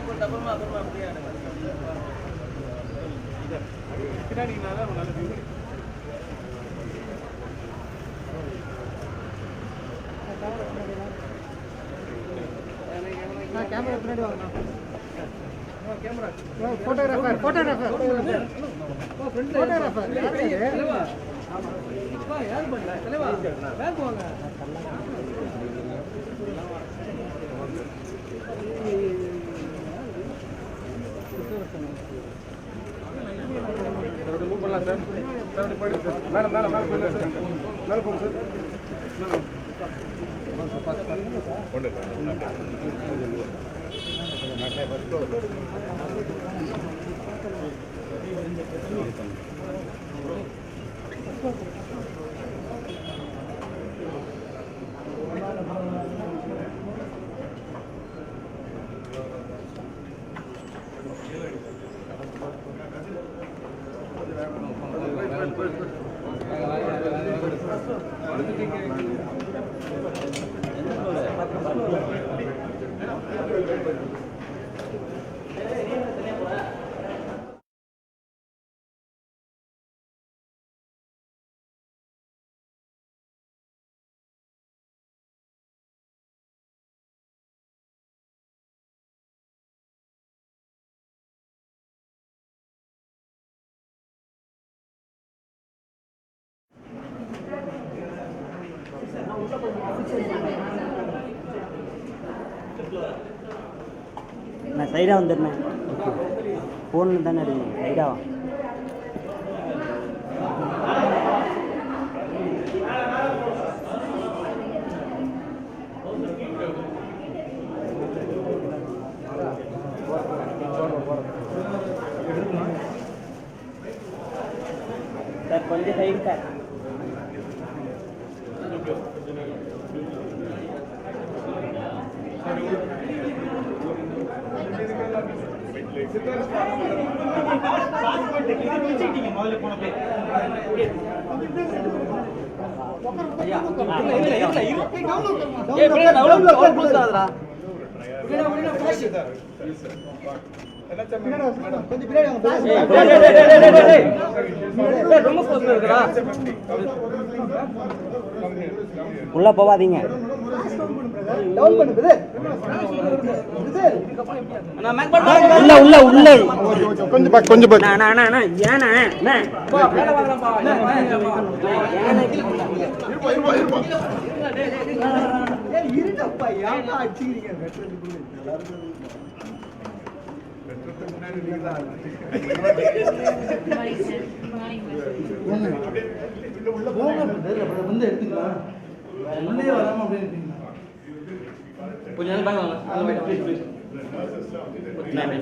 கொஞ்சம் அப்புறமா அப்படியே கேமரா பின்னாடி வாங்க. போட்டோகிராஃபர் போட்டோகிராஃபர் போட்டோகிராஃபர் யார் பண்ணல தலைவா பேக் வாங்க. மூவ் பண்ணலாம் சார். மேலே மேலே மேலே போயிடலாம் சார். மேலே போங்க சார். கொண்டு நான் சைடாக வந்துடுறேன். ஃபோனில் தானே இருக்கீங்க, சைடாக சார். கொஞ்சம் சைடு சார். உள்ள போவாதீங்க. உள்ள உள்ள கொஞ்சம் கொஞ்சம் வந்து எடுத்துக்கலாம். உள்ளே வராம அப்படியே கொஞ்ச நேரம் பேக் வாங்க. ப்ளீஸ் ப்ளீஸ்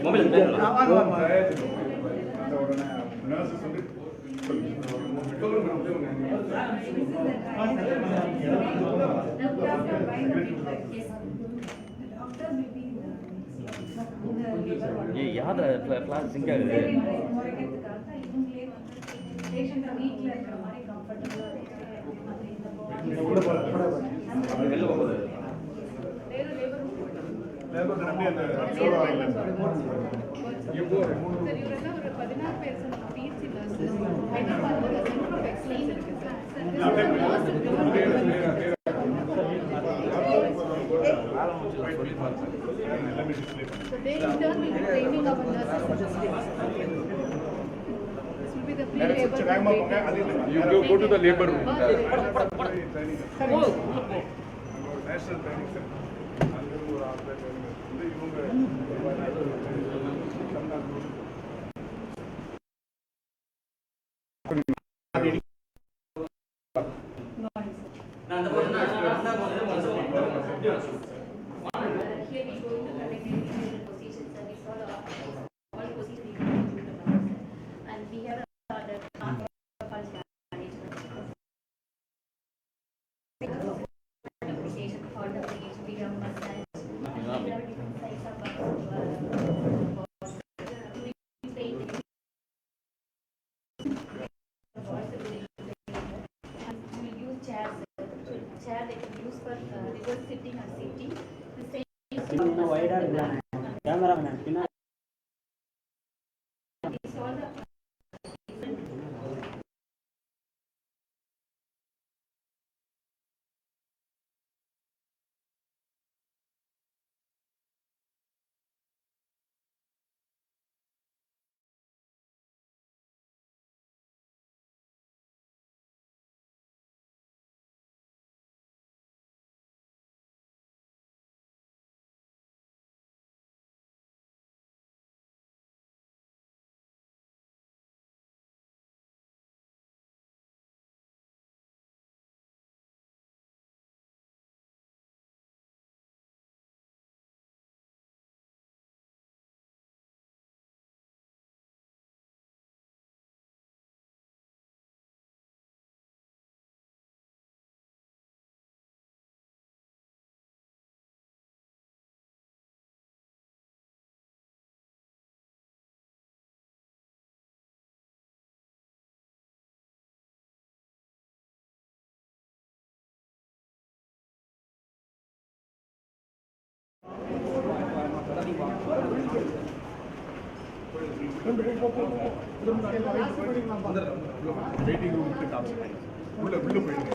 மொபைல் யார் கிளாஸ் சிங்க் ஆகுது. You go to the labor room. National training center. city. The same இன்னும் வைடா இருக்கலாம் கேமராமேன் பின்னாடி is all the waiting room உள்ள போயிடுங்க.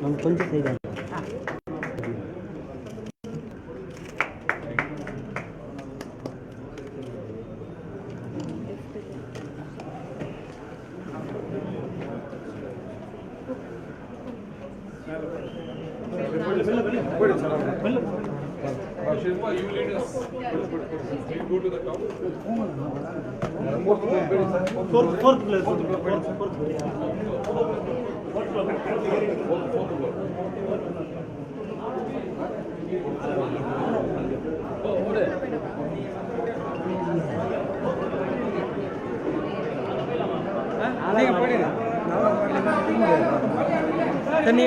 நம்ம கொஞ்சம் செய்தாங்க Shilpa, you lead us. You go to the top. Fourth place. நீங்க போயிடுங்க தண்ணி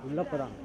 உள்ள போகிறான்.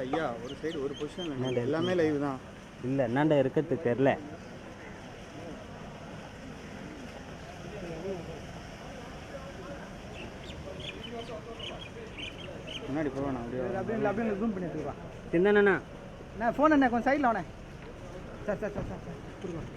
ஐயா ஒரு சைடு ஒரு பொசிஷன் எல்லாமே லைவ் தான். இல்லை என்னாண்ட இருக்கிறது தெரில. முன்னாடி போவேண்ணா அப்படியே ஜூம் பண்ணி எடுத்துக்கா. தின்னண்ணா நான் ஃபோன் என்ன கொஞ்சம் சைடில் அவனே. Sir sir sir sir sir கொடுங்க.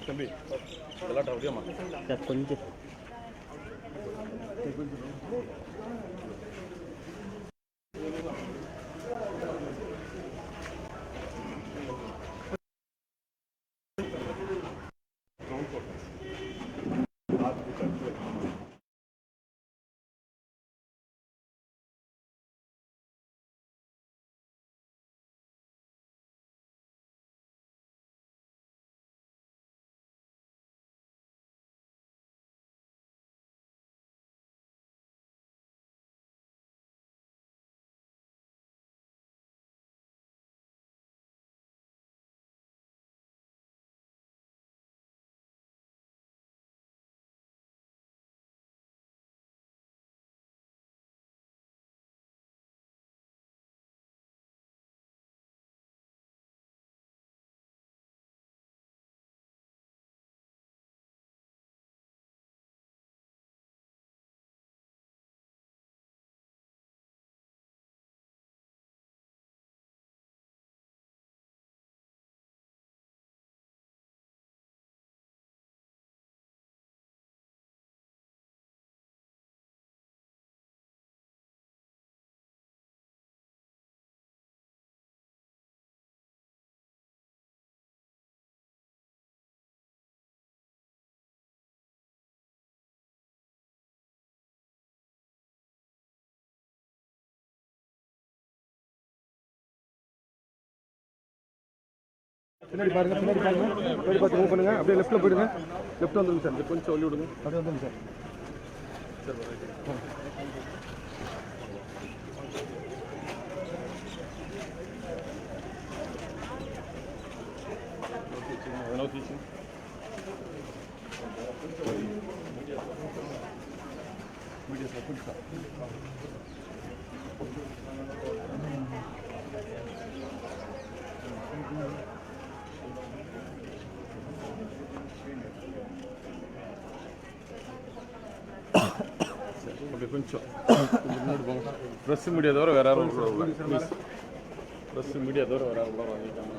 தம்பி விளாட்ட முடியுமா சார் கொஞ்சம் பின்னாடி பாருங்க, பின்னாடி பாருங்க, பின்னாடி பார்த்து மூவ் பண்ணுங்க. அப்படியே லெஃப்ட்டில் போயிடுங்க. லெஃப்ட் வந்துடுங்க சார். கொஞ்சம் ஒல்லி விடுங்க. அப்படியே வந்துடுங்க சார். கொஞ்சம் முன்னாடி போங்க. ப்ரெஸ் மீடியா தவிர வேற யாரும் ப்ளீஸ். ப்ரெஸ் மீடியா தவிர வேற யாரும் வாங்கிட்டாங்க.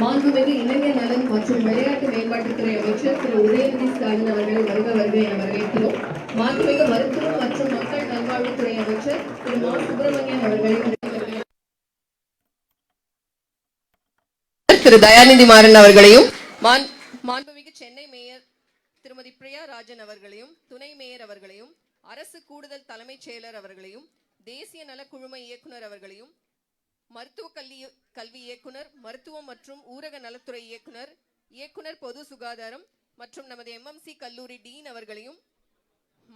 மாண்புமிகு இளைஞர் நலன் மற்றும் விளையாட்டு மேம்பாட்டுத்துறை அமைச்சர் திரு உதயநிதி ஸ்டாலின் அவர்களை வருக வருக என வரவேற்கிறோம். மாண்புமிகு மருத்துவம் மற்றும் மக்கள் நல்வாழ்வுத்துறை அமைச்சர் திரு மா சுப்பிரமணியன் அவர்களை திரு தயாநிதி மாறன் அவர்களையும் மாண்புமிகு சென்னை மேயர் திருமதி பிரியா ராஜன் அவர்களையும் துணை மேயர் அவர்களையும் அரசு கூடுதல் தலைமைச் செயலர் அவர்களையும் தேசிய நல குழும இயக்குனர் அவர்களையும், மருத்துவ கல்வி இயக்குனர், மருத்துவம் மற்றும் ஊரக நலத்துறை இயக்குனர், இயக்குனர் பொது சுகாதாரம் மற்றும் நமது MMC கல்லூரி டீன் அவர்களையும்,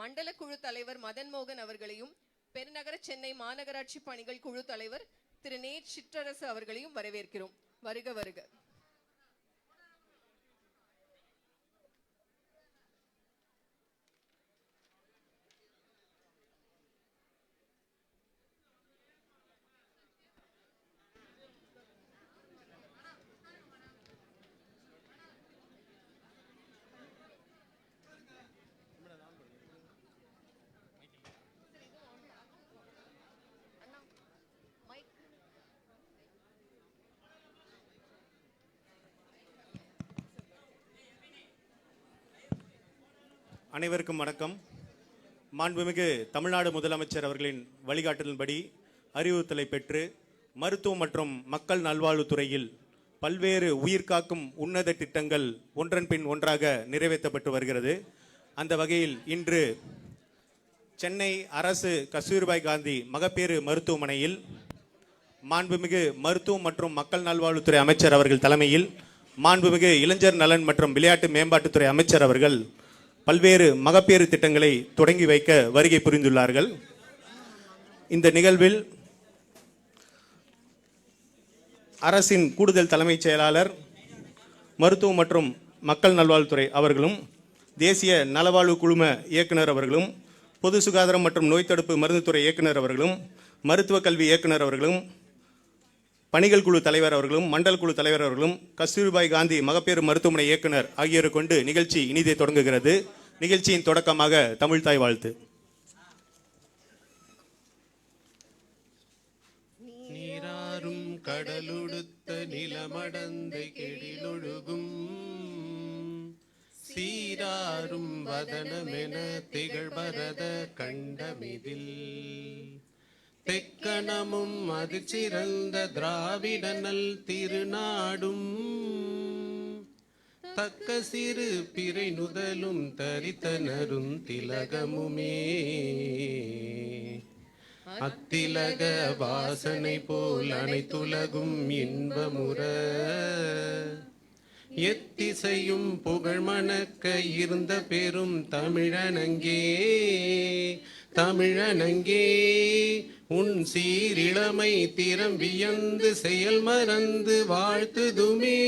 மண்டல குழு தலைவர் மதன் மோகன் அவர்களையும், பெருநகர சென்னை மாநகராட்சி பணிகள் குழு தலைவர் திரு நேட் சிற்றரசு அவர்களையும் வரவேற்கிறோம். வருக வருக. அனைவருக்கும் வணக்கம். மாண்புமிகு தமிழ்நாடு முதலமைச்சர் அவர்களின் வழிகாட்டுதலின்படி அறிவுறுத்தலை பெற்று மருத்துவம் மற்றும் மக்கள் நல்வாழ்வுத்துறையில் பல்வேறு உயிர்காக்கும் உன்னத திட்டங்கள் ஒன்றன் பின் ஒன்றாக நிறைவேற்றப்பட்டு வருகிறது. அந்த வகையில் இன்று சென்னை அரசு கஸ்தூரிபாய் காந்தி மகப்பேறு மருத்துவமனையில் மாண்புமிகு மருத்துவம் மற்றும் மக்கள் நல்வாழ்வுத்துறை அமைச்சர் அவர்கள் தலைமையில் மாண்புமிகு இளைஞர் நலன் மற்றும் விளையாட்டு மேம்பாட்டுத்துறை அமைச்சர் அவர்கள் பல்வேறு மகப்பேறு திட்டங்களை தொடங்கி வைக்க வருகை புரிந்துள்ளார்கள். இந்த நிகழ்வில் அரசின் கூடுதல் தலைமைச் செயலாளர் மருத்துவம் மற்றும் மக்கள் நல்வாழ்வுத்துறை அவர்களும், தேசிய நலவாழ்வு குழும இயக்குனர் அவர்களும், பொது சுகாதாரம் மற்றும் நோய் தடுப்பு மருந்துத்துறை இயக்குனர் அவர்களும், மருத்துவ கல்வி இயக்குனர் அவர்களும், பணிகள் குழு தலைவர் அவர்களும், மண்டல குழு தலைவர் அவர்களும், கஸ்தூரிபாய் காந்தி மகப்பேறு மருத்துவமனை இயக்குனர் ஆகியோரை கொண்டு நிகழ்ச்சி இனிதே தொடங்குகிறது. நிகழ்ச்சியின் தொடக்கமாக தமிழ்தாய் வாழ்த்து. நீராறும் கடலுடுத்த நிலமடந்தை கெடிலொழுகும் சீராறும் வதனமென திகழ்பரத கண்டமிதில் தெக்கணமும் அது சிறந்த திராவிடனல் திருநாடும் தக்க சிறு பிறை நுதலும் தரித்தனரும் திலகமுமே அத்திலக வாசனை போல் அனைத்துலகும் இன்பமுற எத்திசையும் புகழ் மணக்க இருந்த பெரும் தமிழனங்கே தமிழனங்கே உன் சீரிழமை திறம் வியந்து செயல் மறந்து வாழ்த்துதுமே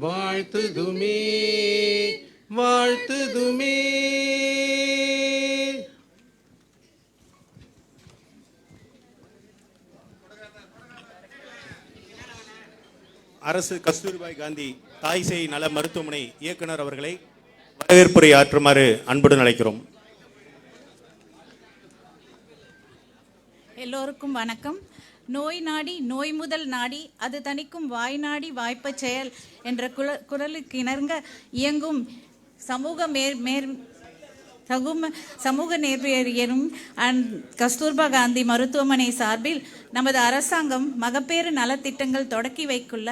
வாழ்த்துதுமே வாழ்த்துதுமே. அரசு கஸ்தூரிபாய் காந்தி தாய் சேய் நல மருத்துவமனை இயக்குனர் அவர்களை வரவேற்புரை ஆற்றுமாறு அன்புடன் அழைக்கிறோம். எல்லோருக்கும் வணக்கம். நோய் நாடி நோய் முதல் நாடி அது தணிக்கும் வாய் நாடி வாய்ப்ப செயல் என்ற குரலுக்கு இணங்க இயங்கும் சமூக நேர்மையரும் கஸ்தூர்பா காந்தி மருத்துவமனை சார்பில் நமது அரசாங்கம் மகப்பேறு நலத்திட்டங்கள் தொடக்கி வைக்குள்ள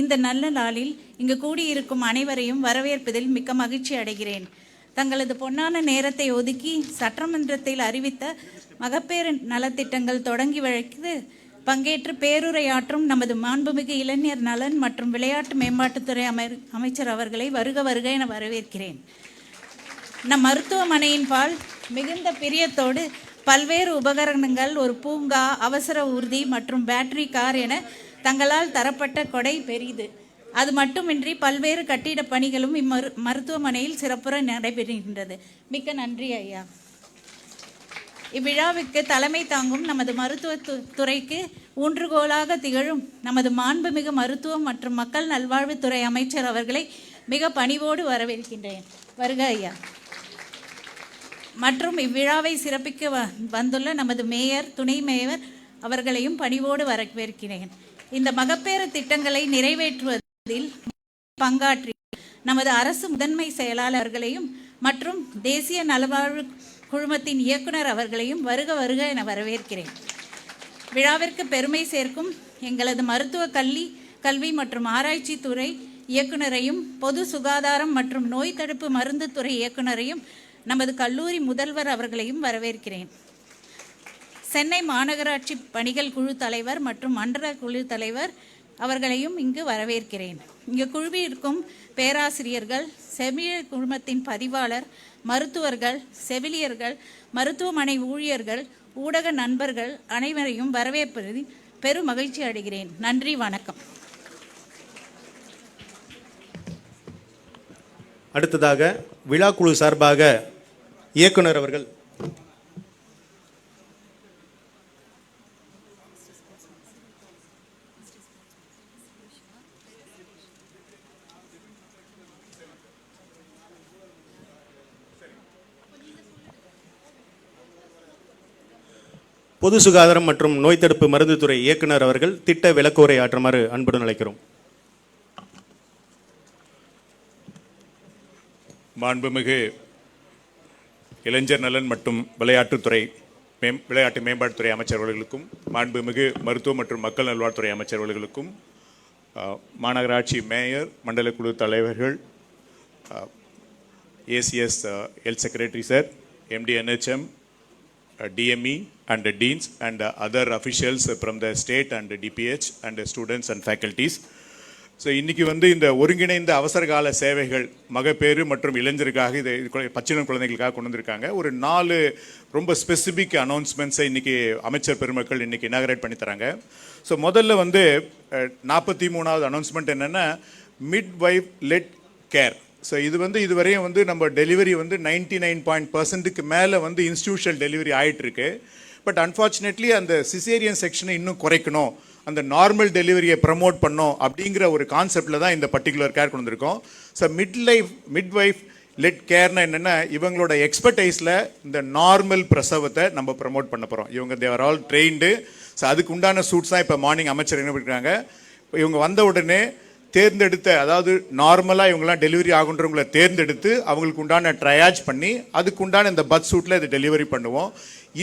இந்த நல்ல நாளில் இங்கு கூடியிருக்கும் அனைவரையும் வரவேற்பதில் மிக்க மகிழ்ச்சி அடைகிறேன். தங்களது பொன்னான நேரத்தை ஒதுக்கி சட்டமன்றத்தில் அறிவித்த மகப்பேறு நலத்திட்டங்கள் தொடங்கி வைத்து பங்கேற்று பேருரையாற்றும் நமது மாண்புமிகு இளைஞர் நலன் மற்றும் விளையாட்டு மேம்பாட்டுத்துறை அமைச்சர் அவர்களை வருக வருக என வரவேற்கிறேன். நம் மருத்துவமனையின் பால் மிகுந்த பிரியத்தோடு பல்வேறு உபகரணங்கள், ஒரு பூங்கா, அவசர ஊர்தி மற்றும் பேட்டரி கார் என தங்களால் தரப்பட்ட கொடை பெரிது. அது மட்டுமின்றி பல்வேறு கட்டிட பணிகளும் மருத்துவமனையில் சிறப்புற நடைபெறுகின்றது. மிக்க நன்றி ஐயா. இவ்விழாவுக்கு தலைமை தாங்கும் நமது மருத்துவத்துறைக்கு ஊன்றுகோலாக திகழும் நமது மாண்புமிகு மருத்துவம் மற்றும் மக்கள் நல்வாழ்வுத்துறை அமைச்சர் அவர்களை மிக பணிவோடு வரவேற்கின்றேன். வருக ஐயா. மற்றும் இவ்விழாவை சிறப்பிக்க வந்துள்ள நமது மேயர், துணை மேயர் அவர்களையும் பணிவோடு வரவேற்கிறேன். இந்த மகப்பேறு திட்டங்களை நிறைவேற்றுவதில் பங்காற்றி நமது அரசு முதன்மை செயலாளர்களையும் மற்றும் தேசிய நலவாழ்வு குழுமத்தின் இயக்குனர் அவர்களையும் வருக வருக என வரவேற்கிறேன். விழாவிற்கு பெருமை சேர்க்கும் எங்களது மருத்துவ கல்வி மற்றும் ஆராய்ச்சி துறை இயக்குனரையும், பொது சுகாதாரம் மற்றும் நோய் தடுப்பு மருந்து துறை இயக்குனரையும், நமது கல்லூரி முதல்வர் அவர்களையும் வரவேற்கிறேன். சென்னை மாநகராட்சி பணிகள் குழு தலைவர் மற்றும் மண்டல குழு தலைவர் அவர்களையும் இங்கு வரவேற்கிறேன். இங்கு குழுவில் இருக்கும் பேராசிரியர்கள், செவிலியர் குழுமத்தின் பதிவாளர், மருத்துவர்கள், செவிலியர்கள், மருத்துவமனை ஊழியர்கள், ஊடக நண்பர்கள் அனைவரையும் வரவேற்பதில் பெரும் மகிழ்ச்சி அடைகிறேன். நன்றி, வணக்கம். அடுத்ததாக விழாக்குழு சார்பாக இயக்குனர் அவர்கள் பொது சுகாதாரம் மற்றும் நோய் தடுப்பு மருந்து துறை இயக்குனர் அவர்கள் திட்ட விளக்கோரை ஆற்றுமாறு அன்புடன் அழைக்கிறோம். மாண்புமிகு இளைஞர் நலன் மற்றும் விளையாட்டு மேம்பாட்டுத்துறை அமைச்சர்களுக்கும், மாண்புமிகு மருத்துவ மற்றும் மக்கள் நல்வாழ்வுத்துறை அமைச்சர்களுக்கும், மாநகராட்சி மேயர், மண்டல குழு தலைவர்கள், ACS health secretary sir, MD NHM, DME and the deans and other officials from the state and the DPH and the students and faculties. So இன்றைக்கி இந்த ஒருங்கிணைந்த அவசரகால சேவைகள் மகப்பேறு மற்றும் இளைஞருக்காக இது பச்சிளம் குழந்தைகளுக்காக கொண்டு வந்திருக்காங்க. ஒரு 4 ரொம்ப ஸ்பெசிஃபிக் அனௌன்ஸ்மெண்ட்ஸை இன்றைக்கி அமைச்சர் பெருமக்கள் இன்றைக்கி இனாகரேட் பண்ணி தராங்க. ஸோ முதல்ல 43வது அனௌன்ஸ்மெண்ட் என்னென்னா mid wife let care. So இது இதுவரையும் நம்ம டெலிவரி 99% மேலே இன்ஸ்டிடியூஷனல் டெலிவரி ஆகிட்டுருக்கு. பட் அன்ஃபார்ச்சுனேட்லி அந்த சிசேரியன் செக்ஷனை இன்னும் குறைக்கணும், அந்த நார்மல் டெலிவரியை ப்ரமோட் பண்ணோம் அப்படிங்கிற ஒரு கான்செப்டில் தான் இந்த பர்டிகுலர் கேர் கொண்டு வந்திருக்கோம். ஸோ மிட் வைஃப் லெட் கேர்னா என்னென்னா இவங்களோட எக்ஸ்பர்டைஸில் இந்த நார்மல் பிரசவத்தை நம்ம ப்ரமோட் பண்ண போகிறோம். இவங்க தேர் ஆல் ட்ரெயின்டு. ஸோ அதுக்கு உண்டான சூட்ஸ் தான் இப்போ மார்னிங் அமைச்சர் என்ன பண்ணிருக்காங்க. இவங்க வந்த உடனே தேர்ந்தெடுத்த, அதாவது நார்மலாக இவங்கெல்லாம் டெலிவரி ஆகுன்றவங்களை தேர்ந்தெடுத்து அவங்களுக்கு உண்டான ட்ரையாஜ் பண்ணி அதுக்கு உண்டான இந்த பத் சூட்டில் இது டெலிவரி பண்ணுவோம்.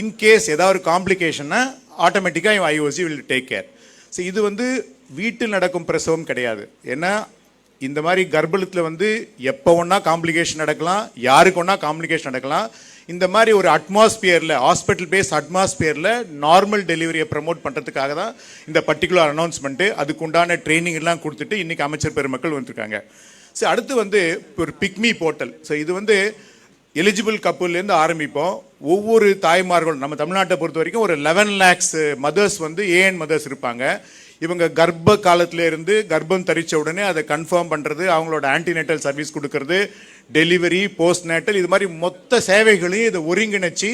இன்கேஸ் ஏதாவது ஒரு காம்ப்ளிகேஷன்னா ஆட்டோமேட்டிக்காக IOC will take care. So இது வீட்டில் நடக்கும் பிரசவம் கிடையாது. ஏன்னா இந்த மாதிரி கர்ப்பத்தில் எப்போ ஒன்றா காம்ப்ளிகேஷன் நடக்கலாம், யாருக்கு ஒன்றா காம்ப்ளிகேஷன் நடக்கலாம். இந்த மாதிரி ஒரு அட்மாஸ்பியரில், ஹாஸ்பிட்டல் பேஸ்ட் அட்மாஸ்பியரில் நார்மல் டெலிவரியை ப்ரமோட் பண்ணுறதுக்காக தான் இந்த பர்டிகுலர் அனௌன்ஸ்மெண்ட்டு. அதுக்கு உண்டான ட்ரைனிங் எல்லாம் கொடுத்துட்டு இன்றைக்கி அமைச்சர் பெருமக்கள் வந்துருக்காங்க. ஸோ அடுத்து ஒரு பிக்மி போர்ட்டல். ஸோ இது எலிஜிபிள் கப்புலேருந்து ஆரம்பிப்போம். ஒவ்வொரு தாய்மார்களும் நம்ம தமிழ்நாட்டை பொறுத்த வரைக்கும் ஒரு 11 lakhs மதர்ஸ் AN மதர்ஸ் இருப்பாங்க. இவங்க கர்ப்ப காலத்திலேருந்து கர்ப்பம் தரித்த உடனே அதை கன்ஃபார்ம் பண்ணுறது, அவங்களோட ஆன்டிநேட்டல் சர்வீஸ் கொடுக்கறது, டெலிவரி, போஸ்ட் நேட்டல், இது மாதிரி மொத்த சேவைகளையும் இதை ஒருங்கிணைச்சி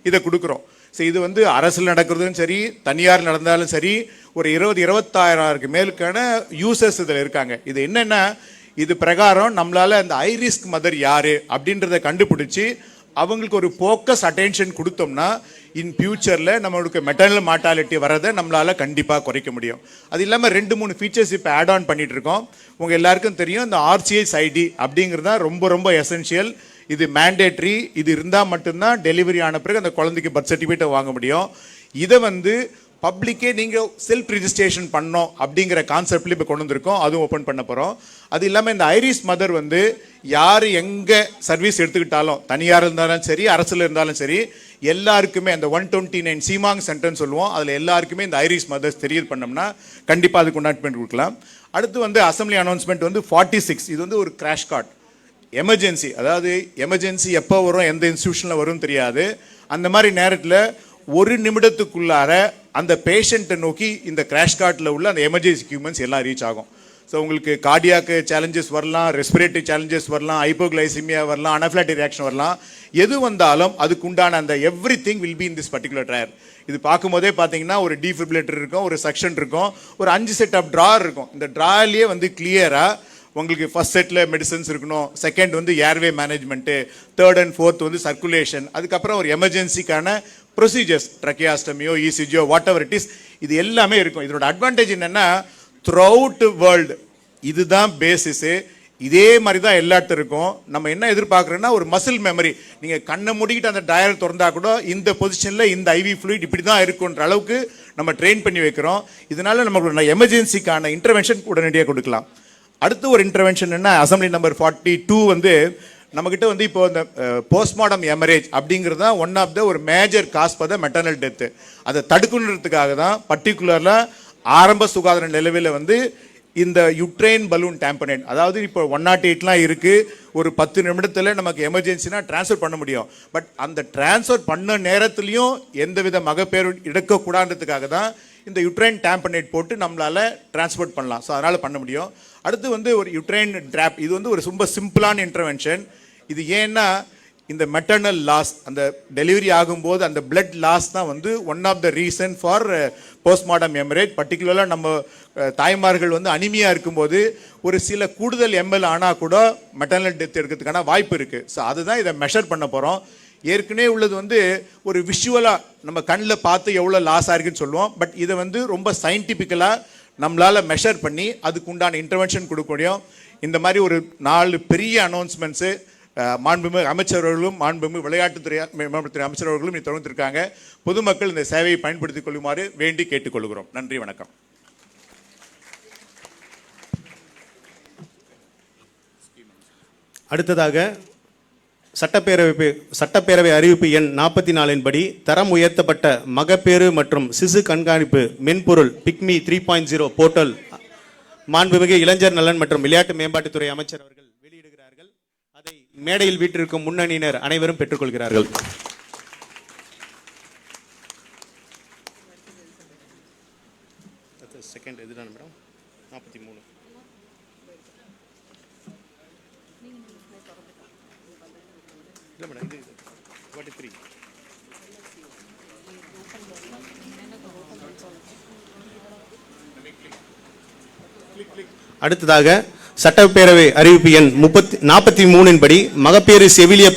இதை கொடுக்குறோம். ஸோ இது அரசில் நடக்கிறதும் சரி, தனியார் நடந்தாலும் சரி, ஒரு 20-25,000 மேலுக்கான யூசர்ஸ் இதில் இருக்காங்க. இது என்னென்னா இது பிரகாரம் நம்மளால் அந்த ஹை ரிஸ்க் மதர் யார் அப்படின்றத கண்டுபிடிச்சி அவங்களுக்கு ஒரு ஃபோக்கஸ் அட்டென்ஷன் கொடுத்தோம்னா இன் ஃபியூச்சரில் நம்மளுக்கு மெட்டர்னல் மார்ட்டாலிட்டி வரதை நம்மளால் கண்டிப்பாக குறைக்க முடியும். அது இல்லாமல் 2-3 ஃபீச்சர்ஸ் இப்போ ஆட் ஆன் பண்ணிகிட்டு இருக்கோம். உங்கள் எல்லாருக்கும் தெரியும், இந்த RCH ID அப்படிங்கிறது தான் ரொம்ப ரொம்ப எசென்ஷியல். இது மேண்டேட்ரி. இது இருந்தால் மட்டும்தான் டெலிவரி ஆன பிறகு அந்த குழந்தைக்கு பர்த் சர்டிஃபிகேட்டை வாங்க முடியும். இதை பப்ளிக்கே நீங்கள் செல்ஃப் ரிஜிஸ்ட்ரேஷன் பண்ணோம் அப்படிங்கிற கான்செப்ட்ல இப்போ கொண்டு வந்திருக்கோம். அதுவும் ஓப்பன் பண்ண போகிறோம். அது இல்லாமல் இந்த ஐரிஸ் மதர் யார் எங்கே சர்வீஸ் எடுத்துக்கிட்டாலும், தனியார் இருந்தாலும் சரி, அரசில் இருந்தாலும் சரி, எல்லாருக்குமே அந்த 129 சீமாங் சென்டர்னு சொல்லுவோம், அதில் எல்லாருக்குமே இந்த ஐரிஸ் மதர்ஸ் தெரியல் பண்ணோம்னா கண்டிப்பாக அதுக்கு கொண்டாட்மெண்ட் கொடுக்கலாம். அடுத்து அசம்பிளி அனௌன்ஸ்மெண்ட் 46. இது ஒரு கிராஷ் கார்ட். எமர்ஜென்சி, அதாவது எமர்ஜென்சி எப்போ வரும், எந்த இன்ஸ்டியூஷனில் வரும் தெரியாது. அந்த மாதிரி நேரத்தில் 1 நிமிடத்துக்குள்ளார அந்த பேஷண்ட்டை நோக்கி இந்த கிராஷ் கார்ட்டில் உள்ள அந்த எமர்ஜென்சி எக்யூப்மெண்ட்ஸ் எல்லாம் ரீச் ஆகும். ஸோ உங்களுக்கு கார்டியாக்கு சேலஞ்சஸ் வரலாம், ரெஸ்பிரேட்டரி சேலஞ்சஸ் வரலாம், ஹைப்போகிளைசிமியா வரலாம், அனஃபிலாக்டிக் ரியாக்ஷன் வரலாம். எது வந்தாலும் அதுக்கு உண்டான அந்த every thing will be in this particular dryer. இது பார்க்கும்போதே பார்த்தீங்கன்னா ஒரு டீஃபிபிலேட்டர் இருக்கும், ஒரு செக்ஷன் இருக்கும், ஒரு 5 செட் ஆஃப் ட்ரார் இருக்கும். இந்த ட்ரார்லேயே கிளியராக உங்களுக்கு ஃபர்ஸ்ட் செட்டில் மெடிசன்ஸ் இருக்கணும், second airway management, third and fourth circulation, அதுக்கப்புறம் ஒரு எமர்ஜென்சிக்கான ப்ரொசீஜர்ஸ், ட்ரக்கியாஸ்டமியோ, ECGயோ, வாட் எவர் இட் இஸ், இது எல்லாமே இருக்கும். இதோட அட்வான்டேஜ் என்னென்னா த்ரூஅவுட் வேர்ல்டு இதுதான் பேசிஸு. இதே மாதிரி தான் எல்லா இடத்துல இருக்கும். நம்ம என்ன எதிர்பார்க்குறோன்னா ஒரு மசில் மெமரி. நீங்கள் கண்ணை மூடிக்கிட்டு அந்த டயர் திறந்தா கூட இந்த பொசிஷனில் இந்த IV ஃப்ளூயிட் இப்படி தான் இருக்குன்ற அளவுக்கு நம்ம ட்ரெயின் பண்ணி வைக்கிறோம். இதனால நமக்கு எமர்ஜென்சிக்கான இன்டர்வென்ஷன் உடனடியாக கொடுக்கலாம். அடுத்து ஒரு இன்டர்வென்ஷன் என்ன, அசம்பிளி நம்பர் 42 நம்மக்கிட்ட வந்து இப்போ இந்த போஸ்ட்மார்டம் எமரேஜ் அப்படிங்கிறது தான் ஒன் ஆஃப் த ஒரு major cause for the maternal death. அதை தடுக்கணுன்றதுக்காக தான் பர்டிகுலராக ஆரம்ப சுகாதார நிலவில் வந்து இந்த யுட்ரைன் பலூன் டேம்பனேட், அதாவது இப்போ 108லாம் இருக்குது, ஒரு 10 நிமிடத்தில் நமக்கு எமர்ஜென்சினா ட்ரான்ஸ்ஃபர் பண்ண முடியும். பட் அந்த ட்ரான்ஸ்ஃபர் பண்ண நேரத்துலையும் எந்தவித மகப்பேறு எடுக்கக்கூடாதுன்றதுக்காக தான் இந்த யுட்ரைன் டேம்பனேட் போட்டு நம்மளால் டிரான்ஸ்போர்ட் பண்ணலாம். ஸோ அதனால் பண்ண முடியும். அடுத்து வந்து ஒரு யுட்ரைன் ட்ராப், இது வந்து ஒரு ரொம்ப சிம்பிளான இன்டர்வென்ஷன். இது ஏன்னா இந்த மெட்டர்னல் லாஸ், அந்த டெலிவரி ஆகும்போது அந்த பிளட் லாஸ் தான் வந்து one of the reason for postpartum haemorrhage. பர்டிகுலராக நம்ம தாய்மார்கள் வந்து அனிமியா இருக்கும்போது ஒரு சில கூடுதல் எம்எல் ஆனால் கூட மெட்டர்னல் டெத் எடுக்கிறதுக்கான வாய்ப்பு இருக்குது. ஸோ அதுதான் இதை மெஷர் பண்ண போகிறோம். ஏற்கனவே உள்ளது வந்து ஒரு விஷுவலாக நம்ம கண்ணில் பார்த்து எவ்வளோ லாஸ் ஆகிருக்குன்னு சொல்லுவோம். பட் இதை வந்து ரொம்ப சயின்டிஃபிக்கலாக நம்மளால் மெஷர் பண்ணி அதுக்கு உண்டான இன்டர்வென்ஷன் கொடுக்க முடியும். இந்த மாதிரி ஒரு 4 பெரிய அனௌன்ஸ்மெண்ட்ஸு மாண்புமிகு அமைச்சர்களும் மாண்புமிகு விளையாட்டுத்துறை மேம்பாட்டுத்துறை அமைச்சர்களும் தொடர்ந்திருக்காங்க. பொதுமக்கள் இந்த சேவையை பயன்படுத்திக் கொள்ளுமாறு வேண்டி கேட்டுக்கொள்கிறோம். நன்றி, வணக்கம். அடுத்ததாக சட்டப்பேரவை அறிவிப்பு எண் 44 படி தரம் உயர்த்தப்பட்ட மகப்பேறு மற்றும் சிசு கண்காணிப்பு மென்பொருள் பிக்மி 3.0 போர்ட்டல் மாண்புமிகு இளைஞர் நலன் மற்றும் விளையாட்டு மேம்பாட்டுத்துறை அமைச்சர் அவர்கள் வெளியிடுகிறார்கள். அதை மேடையில் வீட்டிற்கும் முன்னணியினர் அனைவரும் பெற்றுக்கொள்கிறார்கள். செகண்ட் இதுதான் மேடம் 43. இல்லை மேடம், இது 43. அடுத்ததாக சட்டப்பேரவை அறிவிப்பு எண் 43 படி மகப்பேறு செவிலிய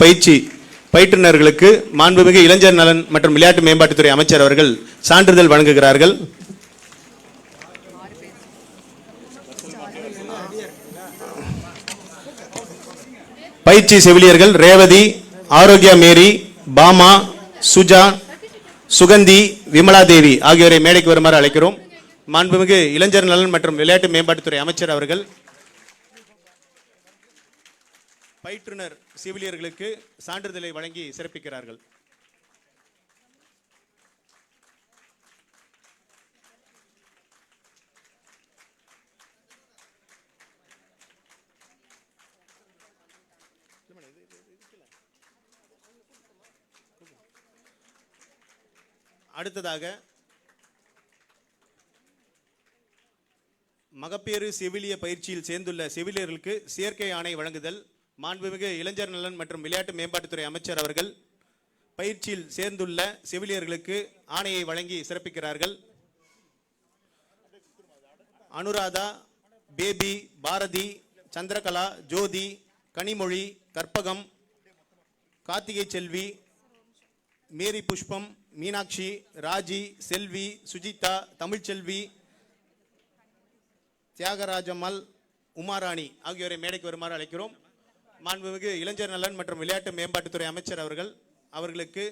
பயிற்றுனர்களுக்கு மாண்புமிகு இளைஞர் நலன் மற்றும் விளையாட்டு மேம்பாட்டுத்துறை அமைச்சர் அவர்கள் சான்றிதழ் வழங்குகிறார்கள். பயிற்சி செவிலியர்கள் ரேவதி, ஆரோக்கியா மேரி, பாமா, சுஜா, சுகந்தி, விமலா தேவி ஆகியோரை மேடைக்கு வருமாறு அழைக்கிறோம். மாண்புமிகு இளைஞர் நலன் மற்றும் விளையாட்டு மேம்பாட்டுத்துறை அமைச்சர் அவர்கள் பயிற்றுனர் செவிலியர்களுக்கு சான்றிதழை வழங்கி சிறப்பிக்கிறார்கள். அடுத்ததாக மகப்பேறு செவிலிய பயிற்சியில் சேர்ந்துள்ள செவிலியர்களுக்கு சேர்க்கை ஆணை வழங்குதல். மாண்புமிகு இளைஞர் நலன் மற்றும் விளையாட்டு மேம்பாட்டுத்துறை அமைச்சர் அவர்கள் பயிற்சியில் சேர்ந்துள்ள செவிலியர்களுக்கு ஆணையை வழங்கி சிறப்பிக்கிறார்கள். அனுராதா, பேபி, பாரதி, சந்திரகலா, ஜோதி, கனிமொழி, கற்பகம், கார்த்திகை செல்வி, மேரி புஷ்பம், மீனாட்சி, ராஜி, செல்வி, சுஜிதா, தமிழ்ச்செல்வி, தியாகராஜம்மாள், உமாராணி ஆகியோரை மேடைக்கு வருமாறு அழைக்கிறோம். மாண்புமிகு இளைஞர் நலன் மற்றும் விளையாட்டு மேம்பாட்டுத்துறை அமைச்சர் அவர்களுக்கு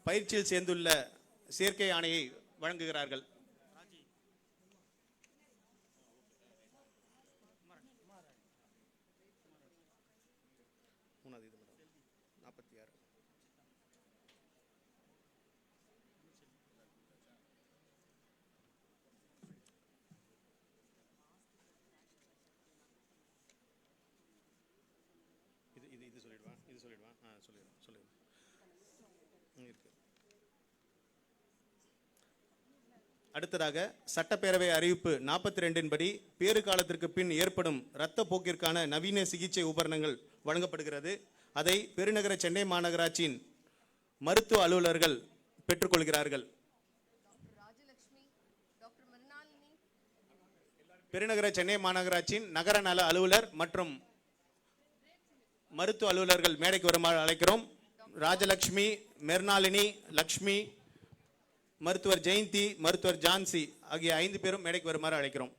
பயிற்சியில் சேர்ந்துள்ள சேர்க்கை ஆணையை வழங்குகிறார்கள். அடுத்ததாக சட்டப்பேரவை அறிவிப்பு 42 படி பேறு காலத்திற்கு பின் ஏற்படும் இரத்த போக்கிற்கான நவீன சிகிச்சை உபகரணங்கள் வழங்கப்படுகிறது. அதை பெருநகர சென்னை மாநகராட்சியின் மருத்துவ அலுவலர்கள் பெற்றுக்கொள்கிறார்கள். பெருநகர சென்னை மாநகராட்சியின் நகர நல அலுவலர் மற்றும் மருத்துவ அலுவலர்கள் மேடைக்கு வருமாறு அழைக்கிறோம். ராஜலட்சுமி, மெர்னாலினி, லக்ஷ்மி, மருத்துவர் ஜெயந்தி, மருத்துவர் ஜான்சி ஆகிய 5 பேரும் மேடைக்கு வருமாறு அழைக்கிறோம்.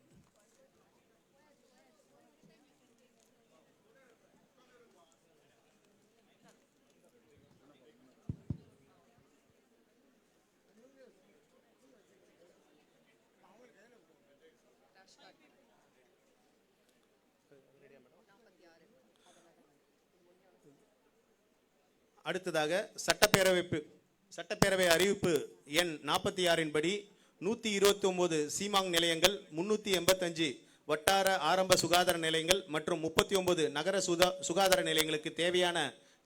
அடுத்ததாக சட்டப்பேரவை அறிவிப்பு எண் 46 படி 129 சீமாங் நிலையங்கள், 385 வட்டார ஆரம்ப சுகாதார நிலையங்கள் மற்றும் 39 நகர சுகாதார நிலையங்களுக்கு தேவையான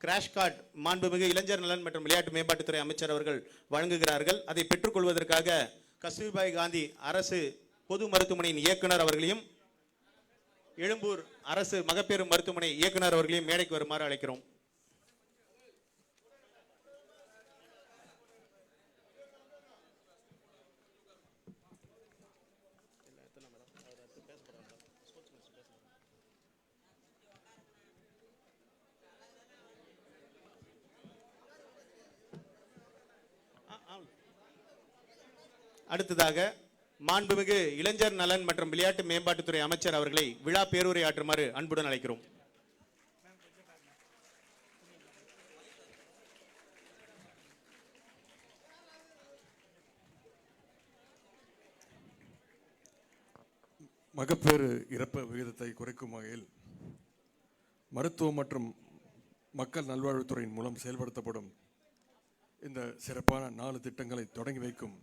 கிராஷ் கார்டு மாண்புமிகு இளைஞர் நலன் மற்றும் விளையாட்டு மேம்பாட்டுத்துறை அமைச்சர் அவர்கள் வழங்குகிறார்கள். அதை பெற்றுக்கொள்வதற்காக கஸ்தூர்பாய் காந்தி அரசு பொது மருத்துவமனையின் இயக்குனர் அவர்களையும் எழும்பூர் அரசு மகப்பேறு மருத்துவமனை இயக்குனர் அவர்களையும் மேடைக்கு வருமாறு அழைக்கிறோம். அடுத்ததாக மாண்புமிகு இளைஞர் நலன் மற்றும் விளையாட்டு மேம்பாட்டுத்துறை அமைச்சர் அவர்களை விழா பேருரை ஆற்றுமாறு அன்புடன் அழைக்கிறோம். மகப்பேறு இறப்பு விகிதத்தை குறைக்கும் வகையில் மருத்துவம் மற்றும் மக்கள் நல்வாழ்வுத்துறையின் மூலம் செயல்படுத்தப்படும் இந்த சிறப்பான 4 திட்டங்களை தொடங்கி வைக்கும்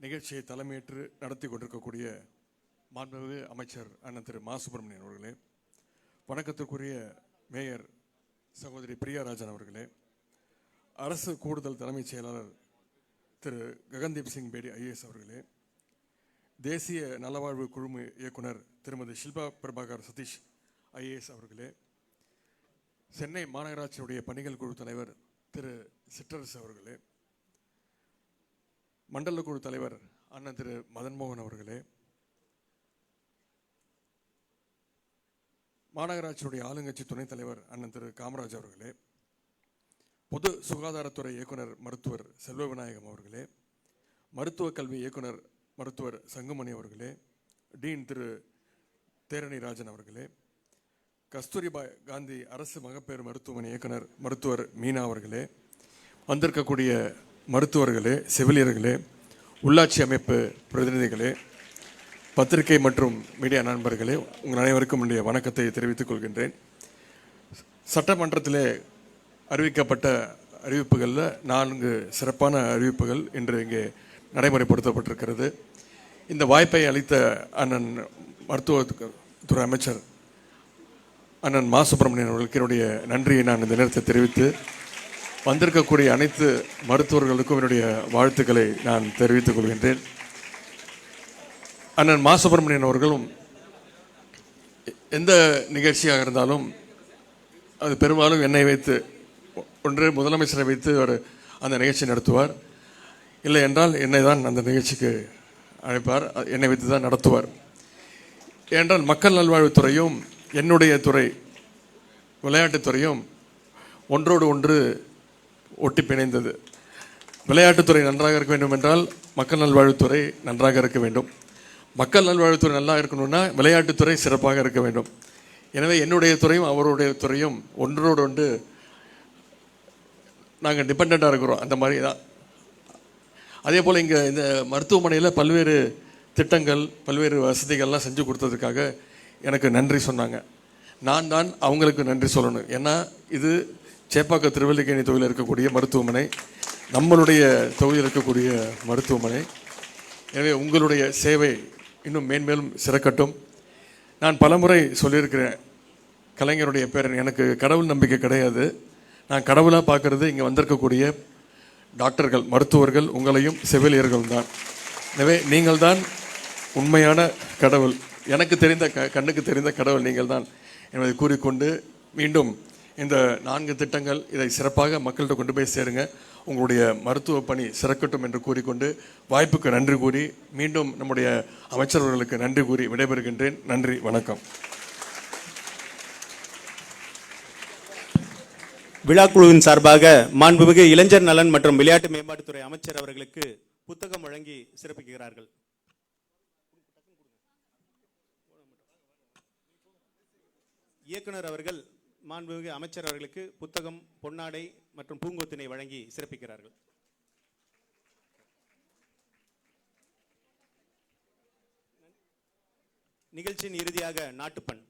நிகழ்ச்சியை தலைமையேற்று நடத்தி கொண்டிருக்கக்கூடிய மாண்புமிகு அமைச்சர் அண்ணன் திரு மா சுப்பிரமணியன் அவர்களே, வணக்கத்திற்குரிய மேயர் சகோதரி பிரியாராஜன் அவர்களே, அரசு கூடுதல் தலைமைச் செயலாளர் திரு ககன்தீப் சிங் பேடி ஐஏஎஸ் அவர்களே, தேசிய நலவாழ்வு குழும இயக்குனர் திருமதி ஷில்பா பிரபாகர் சதீஷ் ஐஏஎஸ் அவர்களே, சென்னை மாநகராட்சியுடைய பணிகள் குழு தலைவர் திரு சிற்றரசு அவர்களே, மண்டல குழு தலைவர் அண்ணன் திரு மதன்மோகன் அவர்களே, மாநகராட்சியுடைய ஆளுங்கட்சி துணைத் தலைவர் அண்ணன் திரு காமராஜ் அவர்களே, பொது சுகாதாரத்துறை இயக்குனர் மருத்துவர் செல்வ விநாயகம் அவர்களே, மருத்துவ கல்வி இயக்குனர் மருத்துவர் சங்குமணி அவர்களே, டீன் திரு தேரணி ராஜன் அவர்களே, கஸ்தூரிபாய் காந்தி அரசு மகப்பேறு மருத்துவமனை இயக்குனர் மருத்துவர் மீனா அவர்களே, வந்திருக்கக்கூடிய மருத்துவர்களே, செவிலியர்களே, உள்ளாட்சி அமைப்பு பிரதிநிதிகளே, பத்திரிகை மற்றும் மீடியா நண்பர்களே, உங்கள் அனைவருக்கும் என்னுடைய வணக்கத்தை தெரிவித்துக் கொள்கின்றேன். சட்டமன்றத்திலே அறிவிக்கப்பட்ட அறிவிப்புகளில் 4 சிறப்பான அறிவிப்புகள் இன்று இங்கே நடைமுறைப்படுத்தப்பட்டிருக்கிறது. இந்த வாய்ப்பை அளித்த அண்ணன் மருத்துவத்துறை அமைச்சர் அண்ணன் மா சுப்பிரமணியன் அவர்களுக்கு என்னுடைய நன்றியை நான் இந்த நேரத்தை தெரிவித்து, வந்திருக்கக்கூடிய அனைத்து மருத்துவர்களுக்கும் என்னுடைய வாழ்த்துக்களை நான் தெரிவித்துக் கொள்கின்றேன். அண்ணன் மா சுப்பிரமணியன் அவர்களும் எந்த நிகழ்ச்சியாக இருந்தாலும் அது பெரும்பாலும் என்னை வைத்து, ஒன்று முதலமைச்சரை வைத்து அவர் அந்த நிகழ்ச்சி நடத்துவார், இல்லை என்றால் என்னை தான் அந்த நிகழ்ச்சிக்கு அழைப்பார், என்னை வைத்து தான் நடத்துவார். ஏனென்றால் மக்கள் நல்வாழ்வுத்துறையும் என்னுடைய துறை விளையாட்டுத்துறையும் ஒன்றோடு ஒன்று ஒட்டி பிணைந்தது. விளையாட்டுத்துறை நன்றாக இருக்க வேண்டும் என்றால் மக்கள் நல்வாழ்வுத்துறை நன்றாக இருக்க வேண்டும். மக்கள் நல்வாழ்வுத்துறை நல்லா இருக்கணும்னா விளையாட்டுத்துறை சிறப்பாக இருக்க வேண்டும். எனவே என்னுடைய துறையும் அவருடைய துறையும் ஒன்றோடு ஒன்று நாங்கள் டிபெண்ட்டாக இருக்கிறோம். அந்த மாதிரி தான். அதே போல் இங்கே இந்த மருத்துவமனையில் பல்வேறு திட்டங்கள், பல்வேறு வசதிகள்லாம் செஞ்சு கொடுத்ததுக்காக எனக்கு நன்றி சொன்னாங்க. நான் தான் அவங்களுக்கு நன்றி சொல்லணும். ஏன்னா இது சேப்பாக்க திருவல்லிக்கேணி தொகுதியில் இருக்கக்கூடிய மருத்துவமனை, நம்மளுடைய தொகுதியில் இருக்கக்கூடிய மருத்துவமனை. எனவே உங்களுடைய சேவை இன்னும் மேன்மேலும் சிறக்கட்டும். நான் பலமுறை சொல்லியிருக்கிறேன், கலைஞருடைய பேரன், எனக்கு கடவுள் நம்பிக்கை கிடையாது. நான் கடவுளாக பார்க்குறது இங்கே வந்திருக்கக்கூடிய டாக்டர்கள், மருத்துவர்கள், உங்களையும் செவிலியர்கள் தான். எனவே நீங்கள் தான் உண்மையான கடவுள், எனக்கு தெரிந்த கண்ணுக்கு தெரிந்த கடவுள் நீங்கள் தான் என்பதை கூறிக்கொண்டு, மீண்டும் இந்த 4 திட்டங்கள் இதை சிறப்பாக மக்கள்கிட்ட கொண்டு போய் சேருங்க, உங்களுடைய மருத்துவ பணி சிறக்கட்டும் என்று கூறிக்கொண்டு, வாய்ப்புக்கு நன்றி கூறி, மீண்டும் நம்முடைய அமைச்சர்களுக்கு நன்றி கூறி விடைபெறுகின்றேன். நன்றி, வணக்கம். விழாக்குழுவின் சார்பாக மாண்புமிகு இளைஞர் நலன் மற்றும் விளையாட்டு மேம்பாட்டுத்துறை அமைச்சர் அவர்களுக்கு புத்தகம் வழங்கி சிறப்பிக்கிறார்கள். இயக்குனர் அவர்கள் மாண்புமிகு அமைச்சர் அவர்களுக்கு புத்தகம், பொன்னாடை மற்றும் பூங்கொத்தினை வழங்கி சிறப்பிக்கிறார்கள். நிகழ்ச்சியின் இறுதியாக நாட்டுப்பண்.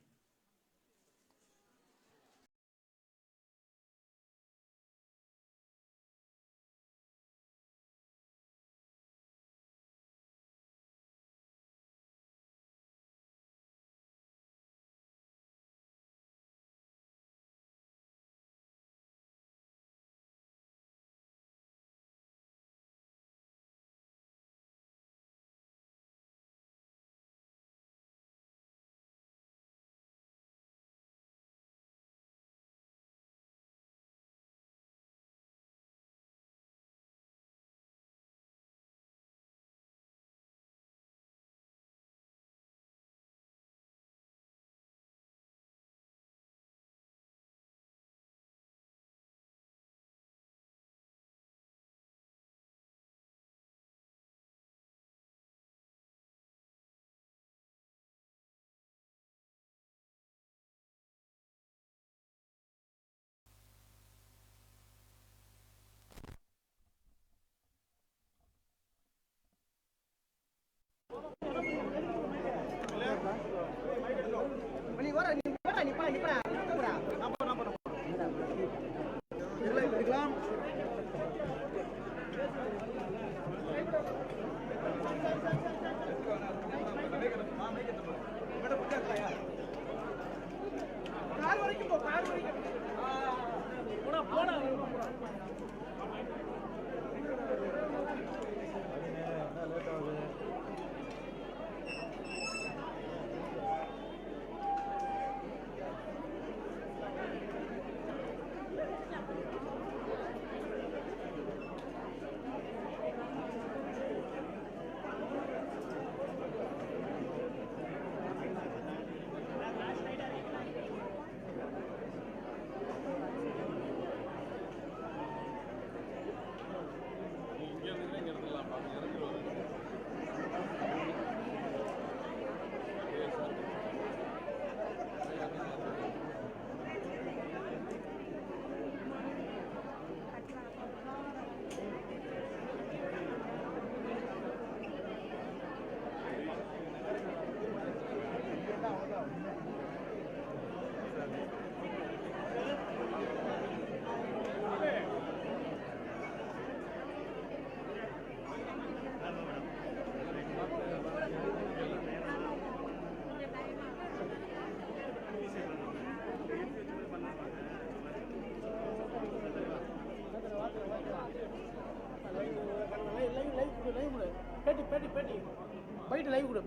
பைட் லைவ் கொடு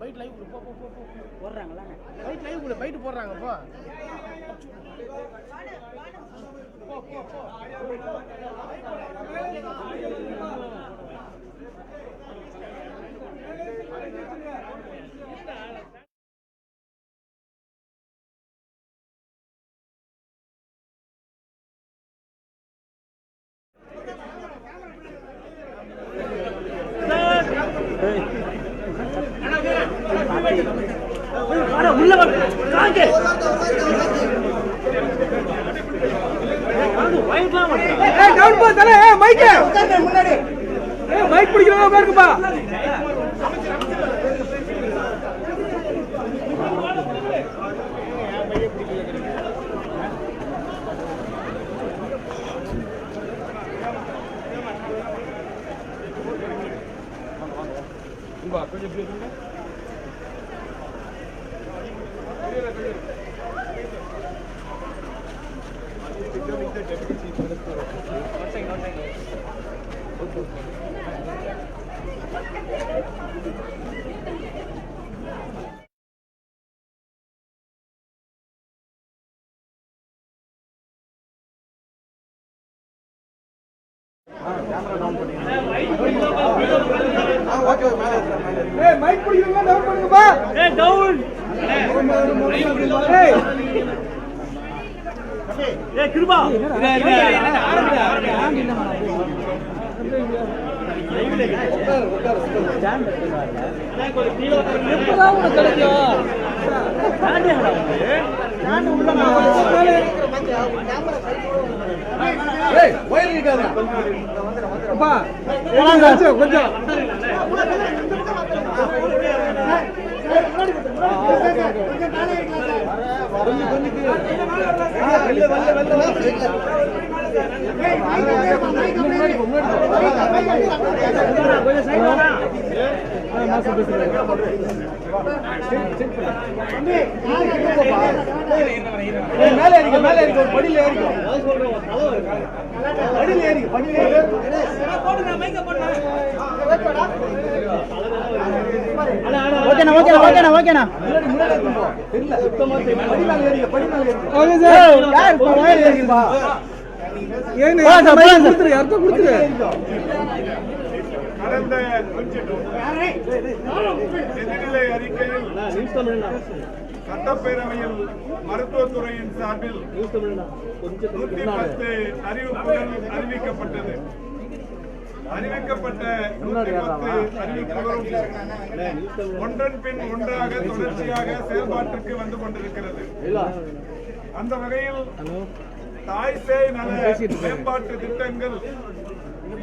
போடுறாங்களா? பைட் லைவ் கொடு பைட் போடுறாங்க போ. உள்ள வாங்க மைக் பிடிக்கிறவங்க இருக்குப்பா. மைக் பிடிக்கிறவங்க டவுன் பண்ணுங்கப்பா. டவுன் கிருபா கொஞ்சம் மேலே ஏறிக்க படியில் ஏறிக்க ஓகேண்ணா கடந்த நிதிநிலை அறிக்கையில் சட்டப்பேரவையில் மருத்துவத்துறையின் சார்பில் 110 அறிவிப்புகள் அறிவிக்கப்பட்டது. அறிவிக்கப்பட்ட 110 அறிவிப்புகளும் ஒன்றன் பின் ஒன்றாக தொடர்ச்சியாக செயல்பாட்டிற்கு வந்து கொண்டிருக்கிறது. அந்த வகையில் தாய் சேய் நல மேம்பாட்டு திட்டங்கள்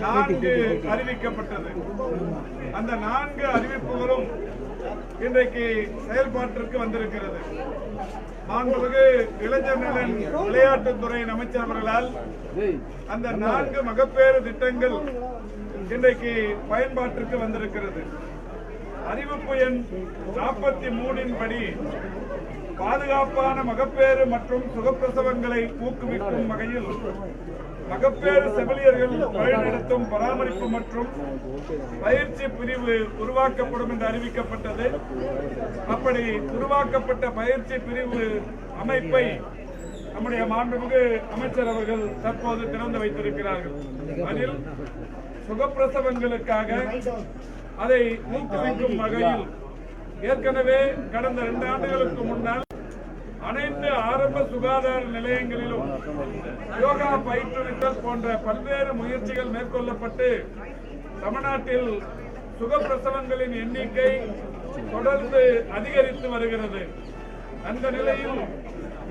4 அறிவிக்கப்பட்டது. அந்த 4 அறிவிப்புகளும் இன்றைக்கு செயல்பாட்டிற்கு வந்திருக்கிறது. மாண்புமிகு இளைஞர் நலன் விளையாட்டுத்துறை அமைச்சர் அவர்களால் அந்த 4 மகப்பேறு திட்டங்கள் இன்றைக்கு பயன்பாட்டிற்கு வந்திருக்கிறது. அறிவிப்பு எண் 43 படி பாதுகாப்பான மகப்பேறு மற்றும் சுகப்பிரசவங்களை ஊக்குவிக்கும் வகையில் மகப்பேறு செவிலியர்கள் வழிநடத்தும் பராமரிப்பு மற்றும் பயிற்சி பிரிவு உருவாக்கப்படும் என்று அறிவிக்கப்பட்டது. அப்படி உருவாக்கப்பட்ட பயிற்சி பிரிவு அமைப்பை நம்முடைய மாண்புமிகு அமைச்சர் அவர்கள் தற்போது திறந்து வைத்திருக்கிறார்கள். அதில் சுகப்பிரசவங்களுக்காக அதை ஊக்குவிக்கும் வகையில் ஏற்கனவே கடந்த 2 ஆண்டுகளுக்கு முன்னால் அனைத்து ஆரம்ப சுகாதார நிலையங்களிலும் யோகா பயிற்றுவித்தல் போன்ற பல்வேறு முயற்சிகள் மேற்கொள்ளப்பட்டு தமிழ்நாட்டில் சுகப்பிரசவங்களின் எண்ணிக்கை தொடர்ந்து அதிகரித்து வருகிறது. அந்த நிலையில்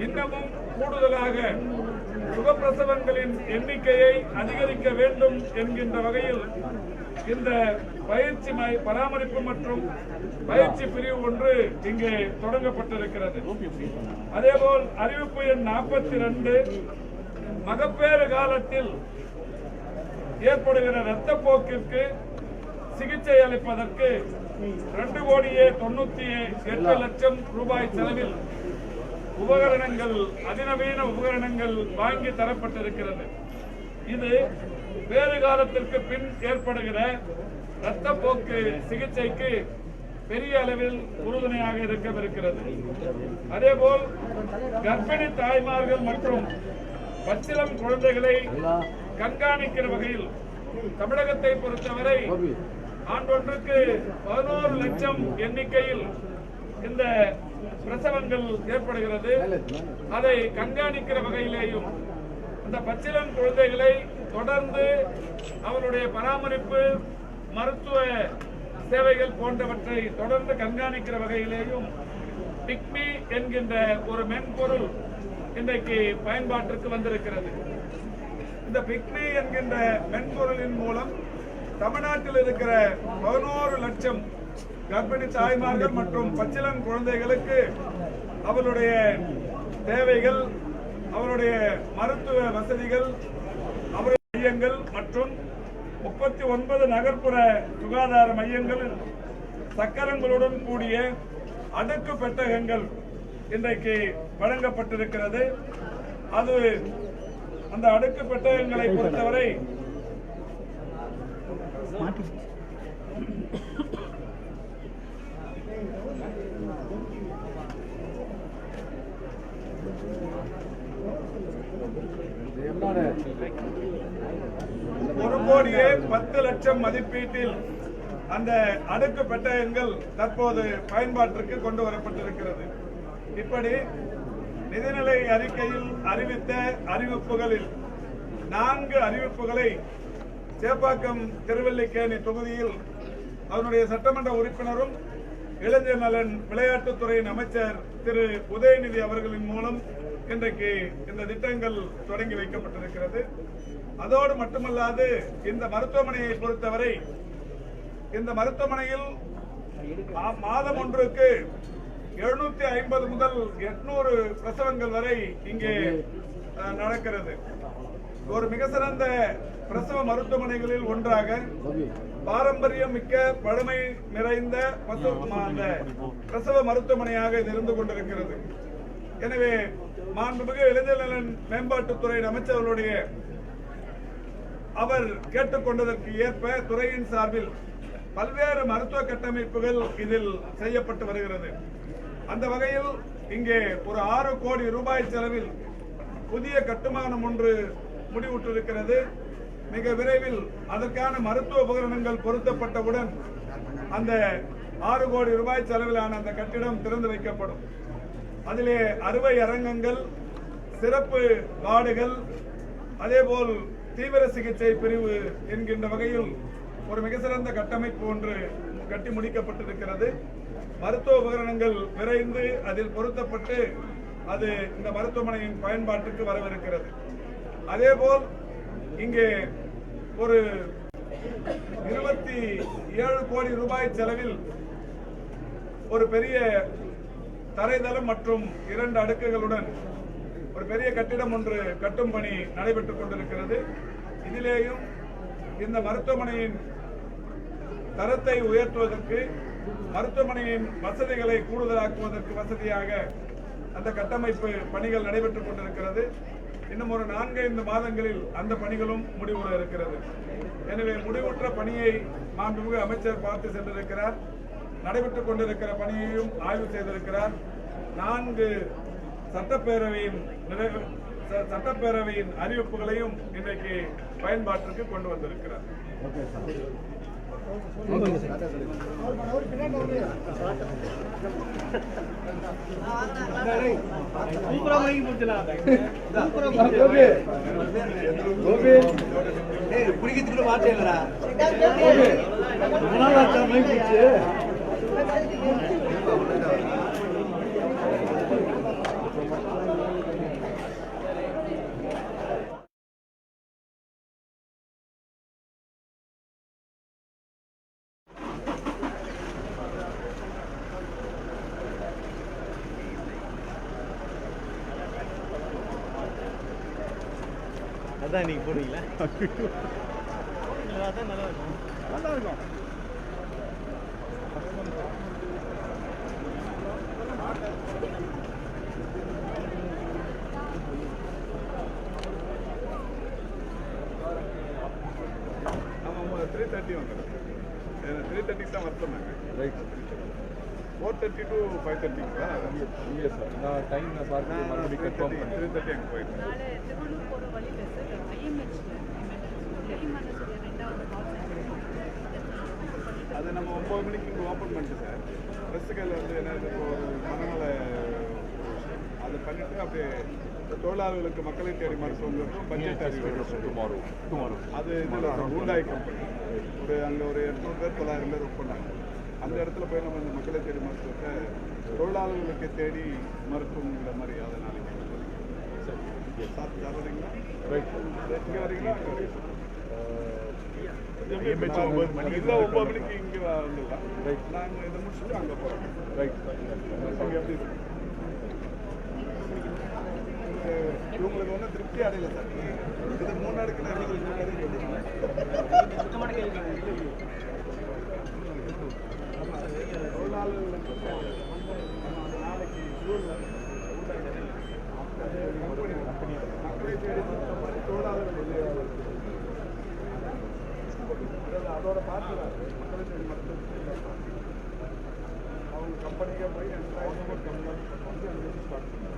இன்னமும் கூடுதலாக சுகப்பிரசவங்களின் எண்ணிக்கையை அதிகரிக்க வேண்டும் என்கின்ற வகையில் இந்த பயிற்சி பராமரிப்பு மற்றும் பயிற்சி பிரிவு ஒன்று இங்கே தொடங்கப்பட்டிருக்கிறது. அதேபோல் அறிவிப்பு எண் 42 மகப்பேறு காலத்தில் ஏற்படுகிற இரத்தப்போக்கிற்கு சிகிச்சை அளிப்பதற்கு 2,98,00,000 ரூபாய் செலவில் உபகரணங்கள், அதிநவீன உபகரணங்கள் வாங்கி தரப்பட்டிருக்கிறது. இது வேறு காலத்திற்கு பின் ஏற்படுகிற இரத்தப்போக்கு சிகிச்சைக்கு பெரிய அளவில் உறுதுணையாக இருக்கவிருக்கிறது. அதேபோல் கர்ப்பிணி தாய்மார்கள் மற்றும் பச்சிளம் குழந்தைகளை கண்காணிக்கிற வகையில் தமிழகத்தை பொறுத்தவரை ஆண்டொன்றுக்கு 11 லட்சம் எண்ணிக்கையில் இந்த பிரசவங்கள் ஏற்படுகிறது. அதை கண்காணிக்கிற வகையிலேயும் இந்த பச்சிளம் குழந்தைகளை தொடர்ந்து அவருடைய பராமரிப்பு, மருத்துவ சேவைகள் போன்றவற்றை தொடர்ந்து கண்காணிக்கிற வகையிலேயும் பிக்மி என்கின்ற ஒரு மென்பொருள் இன்றைக்கு பயன்பாட்டிற்கு வந்திருக்கிறது. இந்த பிக்மி என்கின்ற மென்பொருளின் மூலம் தமிழ்நாட்டில் இருக்கிற 11 லட்சம் கர்ப்பிணி தாய்மார்கள் மற்றும் பச்சிளம் குழந்தைகளுக்கு அவருடைய தேவைகள், அவருடைய மருத்துவ வசதிகள், அவருடைய மையங்கள் மற்றும் 39 நகர்ப்புற சுகாதார மையங்களில் சக்கரங்களுடன் கூடிய அடுக்கு பெட்டகங்கள் இன்றைக்கு வழங்கப்பட்டிருக்கிறது. அது அந்த அடுக்கு பெட்டகங்களை பொறுத்தவரை ₹1,10,00,000 மதிப்பீட்டில் அந்த அடுக்கு பெட்டகங்கள் தற்போது பயன்பாட்டிற்கு கொண்டு வரப்பட்டிருக்கிறது. இப்படி நிதிநிலை அறிக்கையில் அறிவித்த அறிவிப்புகளில் 4 அறிவிப்புகளை சேப்பாக்கம் திருவல்லிக்கேணி தொகுதியில் அதனுடைய சட்டமன்ற உறுப்பினரும் இளைஞர் நலன் விளையாட்டுத்துறையின் அமைச்சர் திரு உதயநிதி அவர்களின் மூலம் இன்றைக்கு இந்த திட்டங்கள் தொடங்கி வைக்கப்பட்டிருக்கிறது. அதோடு மட்டுமல்லாது இந்த மருத்துவமனையை பொறுத்தவரை இந்த மருத்துவமனையில் மாதம் ஒன்றுக்கு 750 முதல் 800 பிரசவங்கள் வரை இங்கே நடக்கிறது. ஒரு மிக சிறந்த பிரசவ மருத்துவமனைகளில் ஒன்றாக பாரம்பரியம் மிக்க பழமை நிறைந்த பிரசவ மருத்துவமனையாக இது இருந்து கொண்டிருக்கிறது. எனவே மாண்புமிகு இளைஞர் நலன் மேம்பாட்டுத்துறை அமைச்சர்களுடைய அவர் கேட்டுக்கொண்டதற்கு ஏற்ப துறையின் சார்பில் பல்வேறு மருத்துவ கட்டமைப்புகள் இதில் செய்யப்பட்டு வருகிறது. அந்த வகையில் இங்கே ஒரு 6 கோடி ரூபாய் செலவில் புதிய கட்டுமானம் ஒன்று முடிவுற்றிருக்கிறது. மிக விரைவில் அதற்கான மருத்துவ உபகரணங்கள் பொருத்தப்பட்டவுடன் அந்த 6 கோடி ரூபாய் செலவிலான அந்த கட்டிடம் திறந்து வைக்கப்படும். அதிலே அறுவை அரங்கங்கள், சிறப்பு வார்டுகள், அதேபோல் தீவிர சிகிச்சை பிரிவு என்கின்ற வகையில் ஒரு மிக சிறந்த கட்டமைப்பு ஒன்று கட்டி முடிக்கப்பட்டிருக்கிறது. மருத்துவ உபகரணங்கள் விரைந்து அதில் பொருத்தப்பட்டு அது இந்த மருத்துவமனையின் பயன்பாட்டுக்கு வரவிருக்கிறது. அதேபோல் இங்கே ஒரு 27 கோடி ரூபாய் செலவில் ஒரு பெரிய தரைதளம் மற்றும் 2 அடுக்குகளுடன் ஒரு பெரிய கட்டிடம் ஒன்று கட்டும் பணி நடைபெற்றுக் கொண்டிருக்கிறது. இதிலேயும் இந்த மருத்துவமனையின் தரத்தை உயர்த்துவதற்கு, மருத்துவமனையின் வசதிகளை கூடுதலாக்குவதற்கு வசதியாக அந்த கட்டமைப்பு பணிகள் நடைபெற்றுக் கொண்டிருக்கிறது. இன்னும் ஒரு 4-5 மாதங்களில் அந்த பணிகளும் முடிவுற இருக்கிறது. எனவே முடிவுற்ற பணியை மாண்புமிகு அமைச்சர் பார்த்து சென்றிருக்கிறார். நடைபெற்றுக் கொண்டிருக்கிற பணியையும் ஆய்வு செய்திருக்கிறார். 4 சட்டப்பேரவையின் அறிவிப்புகளையும் இன்றைக்கு பயன்பாட்டிற்கு கொண்டு வந்திருக்கிறார். குடிக்கிறதுக்குள்ள வார்த்தை இல்லடா. அதான் நீங்க போடுவீங்களா? அதான் நல்லா இருக்கும். நல்லா இருக்கும். வந்துடும். 3:30 தான் வர சொன்னாங்க. ரைட். 4:30 to 5:30. Yes sir. நான் டைம் நான் பார்த்து மறுபடியும் கன்ஃபார்ம் பண்ணி 3:30 அங்க போயிடுறேன். நாளை திருவள்ளூர் போகிற வழியில் சார் IMH அது நம்ம 9 மணிக்கு இங்கே ஓப்பன் பண்ணிட்டு சார் ப்ரெஸ்ஸுகள் வந்து என்ன இப்போ ஒரு மனநல அதை பண்ணிட்டு அப்படியே தொழிலாளர்களுக்கு மக்களை தேடி மருத்துவங்களுக்கும் பட்ஜெட் அறிவிக்கும் டுமாரோ அது இதில் ஹூண்டாய் கம்பெனி அங்கே ஒரு 800 பேர் 900 பேர் ஒர்க் பண்ணாங்க. அந்த இடத்துல போய் நம்ம இந்த மக்களை தேடி மருத்துவத்தை தொழிலாளர்களுக்கு தேடி மருத்துவங்கிற மாதிரி அதை நாளைக்கு சாப்பிட்றீங்களா ரைட் இங்கே வரீங்களா அங்கே வரீங்களா 9 மணிக்கு இங்கே வந்துடலாம். ரைட் நாங்கள் இதை முடிச்சுட்டு அங்கே போகிறோம். ரைட் அங்கே எப்படி இவங்களுக்கு ஒன்றும் திருப்தி அடையல சார். இது 3 அடுக்கு சுத்தமான கேள்வி தொழிலாளர்களுக்கு நாளைக்கு மக்களை தேடி தொழிலாளர்கள் அதோட பார்த்துறாரு மக்களை தேடி மருத்துவ அவங்க கம்பெனிக்கே போய் எம்ப்ளாயிஸ் வந்து ஸ்டார்ட் பண்ணுறாங்க.